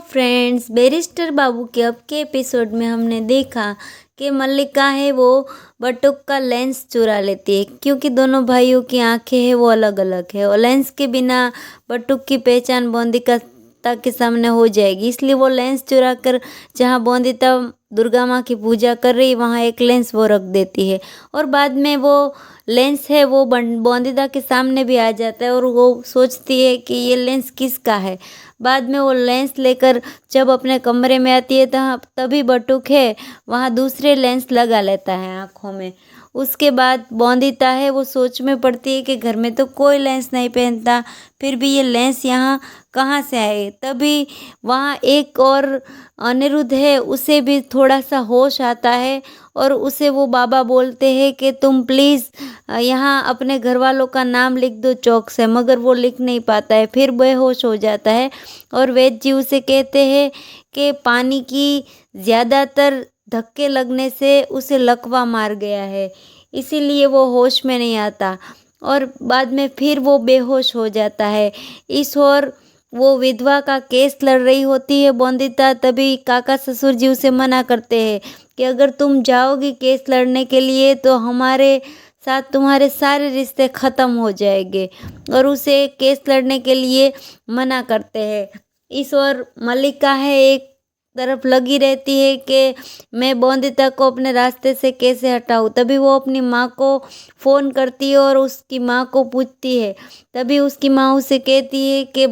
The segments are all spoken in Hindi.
फ्रेंड्स, बैरिस्टर बाबू के अब के एपिसोड में हमने देखा कि मल्लिका है वो बटुक का लेंस चुरा लेती है, क्योंकि दोनों भाइयों की आंखें हैं वो अलग अलग है और लेंस के बिना बटुक की पहचान बोंदिका के सामने हो जाएगी। इसलिए वो लेंस चुरा कर जहाँ बोंदिता दुर्गा माँ की पूजा कर रही वहाँ एक लेंस वो रख देती है और बाद में वो लेंस है वो बोंदिता के सामने भी आ जाता है और वो सोचती है कि ये लेंस किसका है। बाद में वो लेंस लेकर जब अपने कमरे में आती है तभी बटुक है वहाँ दूसरे लेंस लगा लेता है आँखों में। उसके बाद बोंदिता है वो सोच में पड़ती है कि घर में तो कोई लेंस नहीं पहनता, फिर भी ये लेंस यहाँ कहाँ से आए। तभी वहाँ एक और अनिरुद्ध है, उसे भी थोड़ा सा होश आता है और उसे वो बाबा बोलते हैं कि तुम प्लीज़ यहाँ अपने घर वालों का नाम लिख दो चौक से, मगर वो लिख नहीं पाता है, फिर बेहोश हो जाता है। और वैद्य जी उसे कहते हैं कि पानी की ज़्यादातर धक्के लगने से उसे लकवा मार गया है, इसीलिए वो होश में नहीं आता और बाद में फिर वो बेहोश हो जाता है। इस और वो विधवा का केस लड़ रही होती है बोंदिता, तभी काका ससुर जी उसे मना करते हैं कि अगर तुम जाओगी केस लड़ने के लिए तो हमारे साथ तुम्हारे सारे रिश्ते ख़त्म हो जाएंगे और उसे केस लड़ने के लिए मना करते हैं। इस और मल्लिका है एक तरफ लगी रहती है कि मैं बोंदिता को अपने रास्ते से कैसे हटाऊं। तभी वो अपनी माँ को फ़ोन करती है और उसकी माँ को पूछती है। तभी उसकी माँ उसे कहती है कि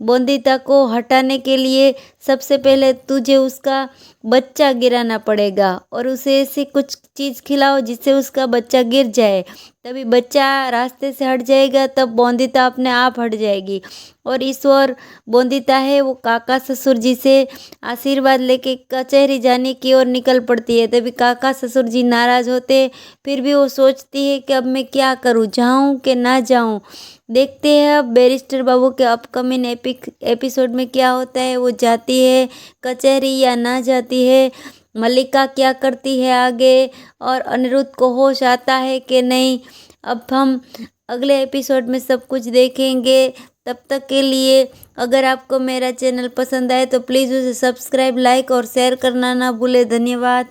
बोंदिता को हटाने के लिए सबसे पहले तुझे उसका बच्चा गिराना पड़ेगा और उसे ऐसी कुछ चीज़ खिलाओ जिससे उसका बच्चा गिर जाए, तभी बच्चा रास्ते से हट जाएगा, तब बोंदिता अपने आप हट जाएगी। और इस ओर बोंदिता है वो काका ससुर जी से आशीर्वाद लेके कचहरी जाने की ओर निकल पड़ती है। तभी काका ससुर जी नाराज़ होते, फिर भी वो सोचती है कि अब मैं क्या करूँ, जाऊँ कि ना जाऊँ। देखते हैं अब बैरिस्टर बाबू के अपकमिंग एपिसोड में क्या होता है, वो जाती है कचहरी या ना जाती है, मल्लिका क्या करती है आगे और अनिरुद्ध को होश आता है कि नहीं। अब हम अगले एपिसोड में सब कुछ देखेंगे। तब तक के लिए अगर आपको मेरा चैनल पसंद आए तो प्लीज़ उसे सब्सक्राइब, लाइक और शेयर करना ना भूले। धन्यवाद।